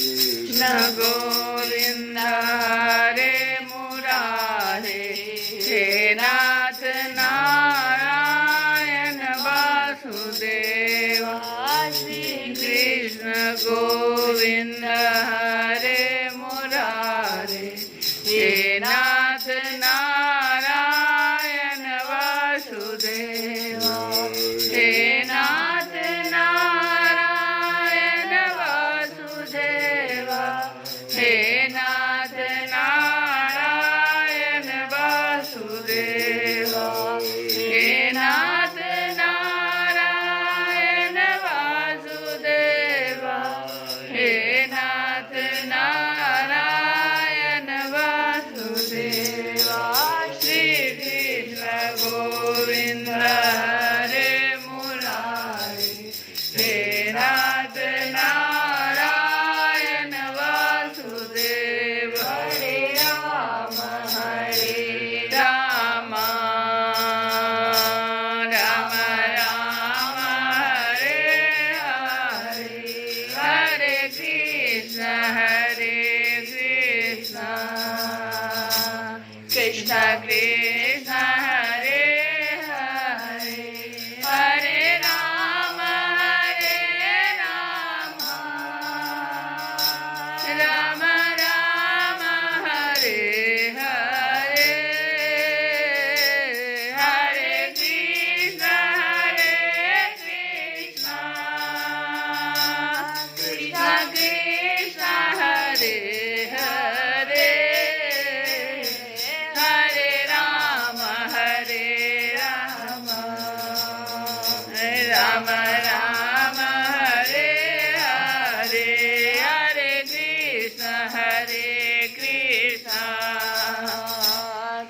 कृष्ण गोविंद हरे मुरारे, हे नाथ नारायण वासुदेव। श्री कृष्ण गोविंद हरे मुरारे, हे नाथ नारायण वासुदेव। हे नाथ नारायण वासुदेव, हे नाथ नारायण वासुदेव। हे नाथ नारायण वासुदेव, हे नाथ नारायण वासुदेव। श्री कृष्ण गोविंद हरे मुरारे, हे नाथ नारायण वासुदेव। हरे राम राम राम हरे हरे, हरे कृष्ण कृष्ण कृष्ण हरे हरे, हरे राम राम राम हरे हरे, हरे कृष्ण कृष्ण कृष्ण हरे हरे, हरे राम राम राम हरे हरे, हरे कृष्ण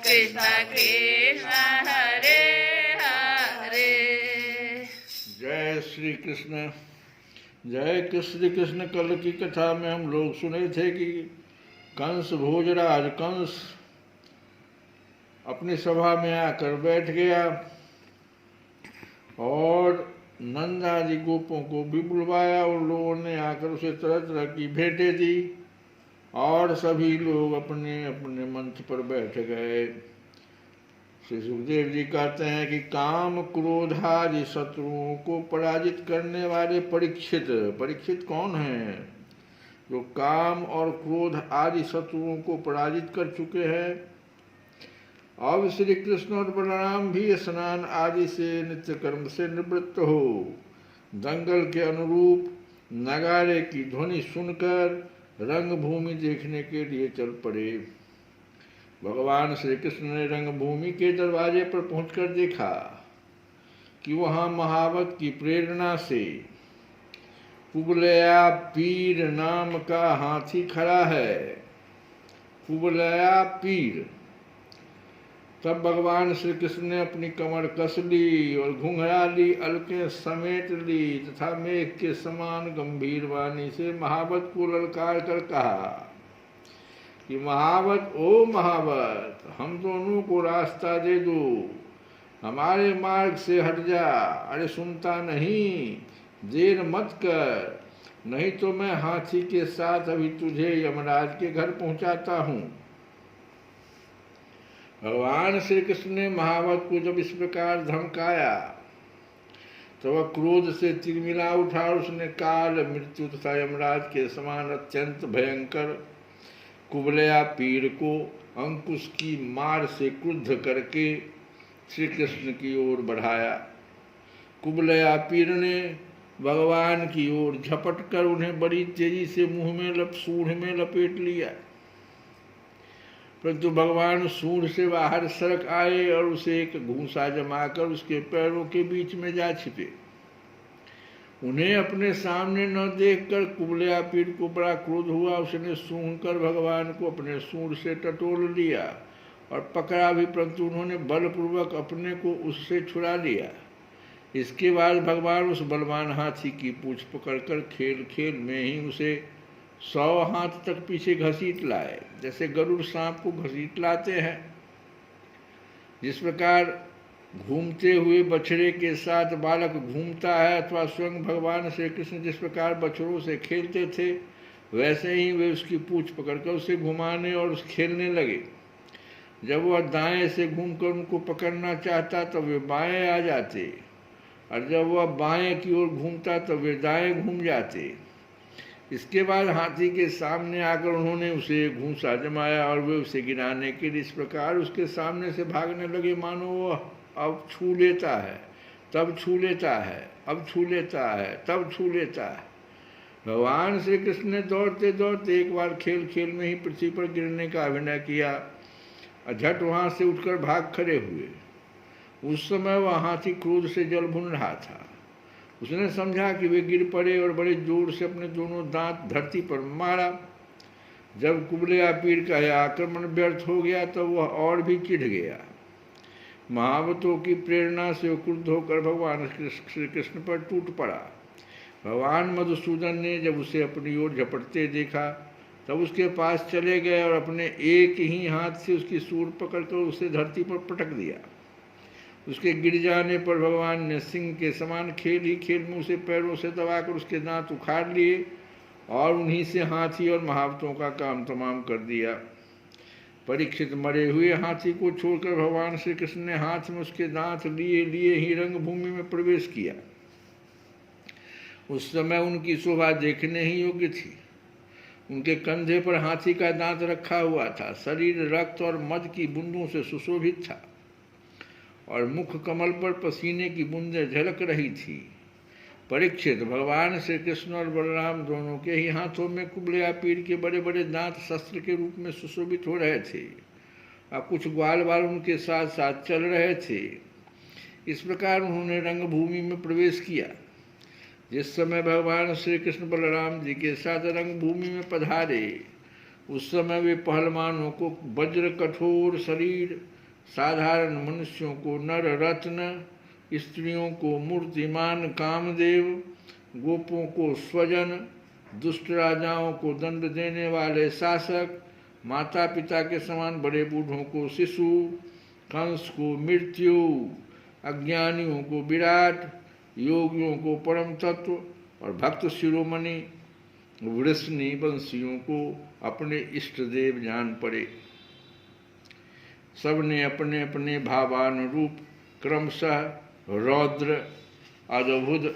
कृष्ण कृष्ण हरे हरे। जय श्री कृष्ण। जय श्री कृष्ण। कल की कथा में हम लोग सुने थे कि कंस भोजराज कंस अपनी सभा में आकर बैठ गया और नंद आदि गोपों को भी बुलवाया। उन लोगों ने आकर उसे तरह तरह की भेंटें दी और सभी लोग अपने अपने मंच पर बैठ गए। श्री सुखदेव जी कहते हैं कि काम क्रोध आदि शत्रुओं को पराजित करने वाले परीक्षित कौन है? जो काम और क्रोध आदि शत्रुओं को पराजित कर चुके हैं। अब श्री कृष्ण और बलराम भी स्नान आदि से नित्य कर्म से निवृत्त हो दंगल के अनुरूप नगारे की ध्वनि सुनकर रंगभूमि देखने के लिए चल पड़े। भगवान श्री कृष्ण ने रंगभूमि के दरवाजे पर पहुंचकर देखा कि वहां महावत की प्रेरणा से कुबलया पीर नाम का हाथी खड़ा है। कुबलया पीर। तब भगवान श्री कृष्ण ने अपनी कमर कस ली और घुंघराली अलकें समेट ली तथा मेघ के समान गंभीर वाणी से महावत को ललकार कर कहा कि महावत, ओ महावत, हम दोनों को रास्ता दे दो, हमारे मार्ग से हट जा। अरे सुनता नहीं, देर मत कर, नहीं तो मैं हाथी के साथ अभी तुझे यमराज के घर पहुंचाता हूं। भगवान श्री कृष्ण ने महावत को जब इस प्रकार धमकाया तो वह क्रोध से तिलमिला उठा और उसने काल, मृत्यु तथा यमराज के समान अत्यंत भयंकर कुबलया पीर को अंकुश की मार से क्रुद्ध करके श्री कृष्ण की ओर बढ़ाया। कुबलया पीर ने भगवान की ओर झपट कर उन्हें बड़ी तेजी से मुंह में सूंड में लपेट लिया, परंतु भगवान सूंड से बाहर सरक आए और उसे एक घूंसा जमाकर उसके पैरों के बीच में जा छिपे। उन्हें अपने सामने न देखकर कुबलया पीर को बड़ा क्रोध हुआ। उसने सूंघ कर भगवान को अपने सूंड से टटोल लिया और पकड़ा भी, परंतु उन्होंने बलपूर्वक अपने को उससे छुड़ा लिया। इसके बाद भगवान उस बलवान हाथी की पूंछ पकड़कर खेल खेल में ही उसे 100 हाथ तक पीछे घसीट लाए, जैसे गरुड़ सांप को घसीट लाते हैं। जिस प्रकार घूमते हुए बछड़े के साथ बालक घूमता है, अथवा स्वयं भगवान श्री कृष्ण जिस प्रकार बछड़ों से खेलते थे, वैसे ही वे उसकी पूंछ पकड़कर उसे घुमाने और उसे खेलने लगे। जब वह दाएं से घूमकर उनको पकड़ना चाहता तो वे बाएं आ जाते, और जब वह बाएं की ओर घूमता तो वे दाएं घूम जाते। इसके बाद हाथी के सामने आकर उन्होंने उसे घूंसा जमाया और वे उसे गिराने के लिए इस प्रकार उसके सामने से भागने लगे मानो वह अब छू लेता है, तब छू लेता है, अब छू लेता है, तब छू लेता है। भगवान श्री कृष्ण ने दौड़ते दौड़ते एक बार खेल खेल में ही पृथ्वी पर गिरने का अभिनय किया और झट वहां से उठकर भाग खड़े हुए। उस समय वह हाथी क्रोध से जल भुन रहा था। उसने समझा कि वे गिर पड़े और बड़े जोर से अपने दोनों दांत धरती पर मारा। जब कुबलेया पीर का यह आक्रमण व्यर्थ हो गया तो वह और भी चिढ़ गया। महावतों की प्रेरणा से वो क्रुद्ध होकर भगवान श्री कृष्ण पर टूट पड़ा। भगवान मधुसूदन ने जब उसे अपनी ओर झपटते देखा तब उसके पास चले गए और अपने एक ही हाथ से उसकी सूंड पकड़कर उसे धरती पर पटक दिया। उसके गिर जाने पर भगवान ने सिंह के समान खेल ही खेल में उसे पैरों से दबाकर उसके दांत उखाड़ लिए और उन्हीं से हाथी और महावतों का काम तमाम कर दिया। परीक्षित मरे हुए हाथी को छोड़कर भगवान श्री कृष्ण ने हाथ में उसके दांत लिए लिए ही रंगभूमि में प्रवेश किया। उस समय उनकी शोभा देखने ही योग्य थी। उनके कंधे पर हाथी का दांत रखा हुआ था, शरीर रक्त और मद की बूंदों से सुशोभित था और मुख कमल पर पसीने की बूंदें झलक रही थी। परीक्षित, भगवान श्री कृष्ण और बलराम दोनों के ही हाथों में कुबलेया पीर के बड़े बड़े दांत शस्त्र के रूप में सुशोभित हो रहे थे और कुछ ग्वाल बाल उनके साथ साथ चल रहे थे। इस प्रकार उन्होंने रंगभूमि में प्रवेश किया। जिस समय भगवान श्री कृष्ण बलराम जी के साथ रंगभूमि में पधारे उस समय वे पहलवानों को वज्र कठोर शरीर, साधारण मनुष्यों को नर रत्न, स्त्रियों को मूर्तिमान कामदेव, गोपों को स्वजन, दुष्ट राजाओं को दंड देने वाले शासक, माता पिता के समान बड़े बूढ़ों को शिशु, कंस को मृत्यु, अज्ञानियों को विराट, योगियों को परम तत्व और भक्त शिरोमणि वृष्णि वंशियों को अपने इष्ट देव जान पड़े। सबने अपने अपने भावानुरूप क्रमशः रौद्र, अद्भुत,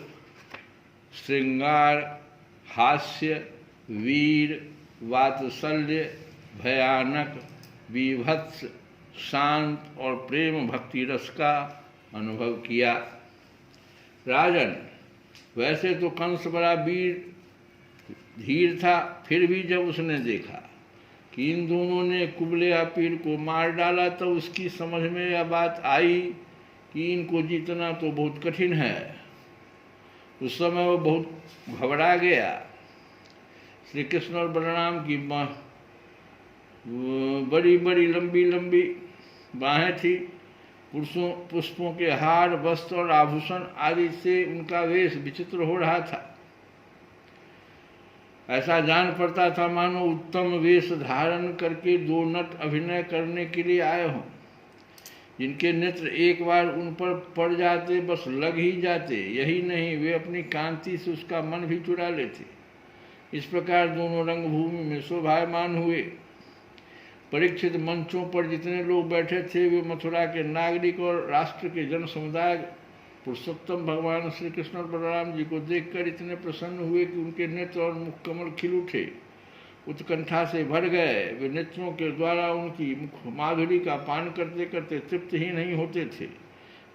श्रृंगार, हास्य, वीर, वात्सल्य, भयानक, विभत्स, शांत और प्रेम भक्ति रस का अनुभव किया। राजन, वैसे तो कंस बड़ा वीर धीर था, फिर भी जब उसने देखा कि इन दोनों ने कुबलेया पीर को मार डाला तो उसकी समझ में यह बात आई कि इनको जीतना तो बहुत कठिन है। उस समय वो बहुत घबरा गया। श्री कृष्ण और बलराम की बड़ी बड़ी लंबी लंबी बाहें थी। पुष्पों के हार, वस्त्र और आभूषण आदि से उनका वेश विचित्र हो रहा था। ऐसा जान पड़ता था मानो उत्तम वेश धारण करके दो नट अभिनय करने के लिए आए हों, जिनके नेत्र एक बार उन पर पड़ जाते बस लग ही जाते। यही नहीं, वे अपनी कांति से उसका मन भी चुरा लेते। इस प्रकार दोनों रंगभूमि में शोभायमान हुए। परीक्षित, मंचों पर जितने लोग बैठे थे वे मथुरा के नागरिक और राष्ट्र के जन समुदाय पुरुषोत्तम भगवान श्री कृष्ण और बलराम जी को देखकर इतने प्रसन्न हुए कि उनके नेत्र और मुख कमल खिल उठे, उत्कंठा से भर गए। वे नेत्रों के द्वारा उनकी मुख माधुरी का पान करते करते तृप्त ही नहीं होते थे,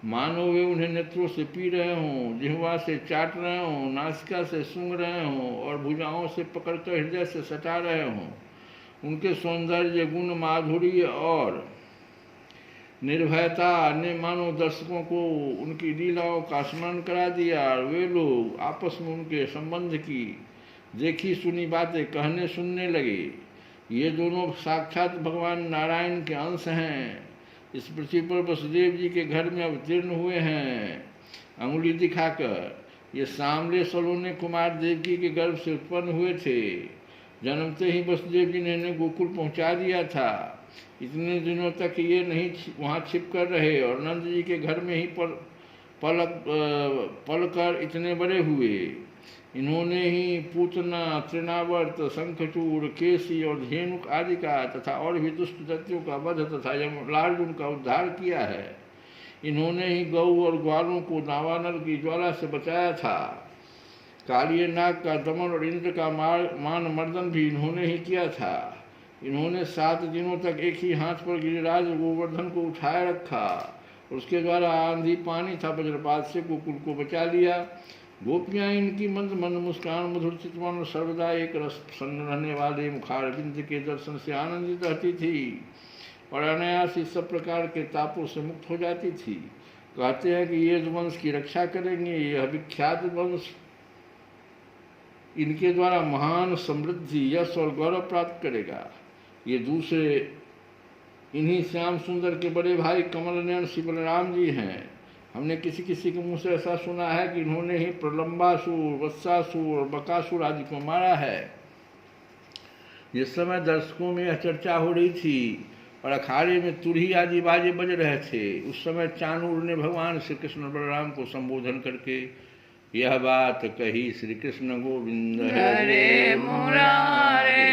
मानो वे उन्हें नेत्रों से पी रहे हों, जिह्वा से चाट रहे हों, नासिका से सूंघ रहे हों और भुजाओं से पकड़कर हृदय से सटा रहे हों। उनके सौंदर्य, गुण, माधुर्य और निर्भयता ने मानो दर्शकों को उनकी लीलाओं का स्मरण करा दिया और वे लोग आपस में उनके संबंध की देखी सुनी बातें कहने सुनने लगे। ये दोनों साक्षात भगवान नारायण के अंश हैं, इस पृथ्वी पर वसुदेव जी के घर में अवतीर्ण हुए हैं। अंगुली दिखाकर ये सांवले सलोने कुमार देवकी के गर्भ से उत्पन्न हुए थे। जन्मते ही वसुदेव जी ने इन्हें गोकुल पहुंचा दिया था। इतने दिनों तक ये नहीं वहाँ छिप कर रहे और नंद जी के घर में ही पल कर इतने बड़े हुए। इन्होंने ही पूतना, तृणावर्त, शंखचूड़, केसी और धेनुक आदि का तथा और भी दुष्ट दत्तियों का वध तथा यमलार्जुन का उद्धार किया है। इन्होंने ही गौ और ग्वालों को दावानल की ज्वाला से बचाया था। कालिय नाग का दमन और इंद्र का मान मर्दन भी इन्होंने ही किया था। इन्होंने 7 दिनों तक एक ही हाथ पर गिरिराज गोवर्धन को उठाए रखा। उसके द्वारा आंधी पानी था वज्रपात से गोकुल को बचा लिया। गोपियाँ इनकी मंद मंद मुस्कान, मधुर चितवन और सर्वदा एक रस प्रसन्न रहने वाले मुखारविंद के दर्शन से आनंदित रहती थी और अनायास इस सब प्रकार के तापों से मुक्त हो जाती थी। कहते हैं कि ये वंश की रक्षा करेंगे। यह विख्यात वंश इनके द्वारा महान समृद्धि, यश और गौरव प्राप्त करेगा। ये दूसरे इन्हीं श्याम सुंदर के बड़े भाई कमल नयन श्री बलराम जी हैं। हमने किसी किसी के मुँह से ऐसा सुना है कि इन्होंने ही प्रलंबासुर, वत्सासुर और बकासुर आदि को मारा है। जिस समय दर्शकों में यह चर्चा हो रही थी और अखाड़े में तुरही आदि बाजे बज रहे थे, उस समय चाणूर ने भगवान श्री कृष्ण बलराम को संबोधन करके यह बात कही। श्री कृष्ण गोविंद हरे मुरारे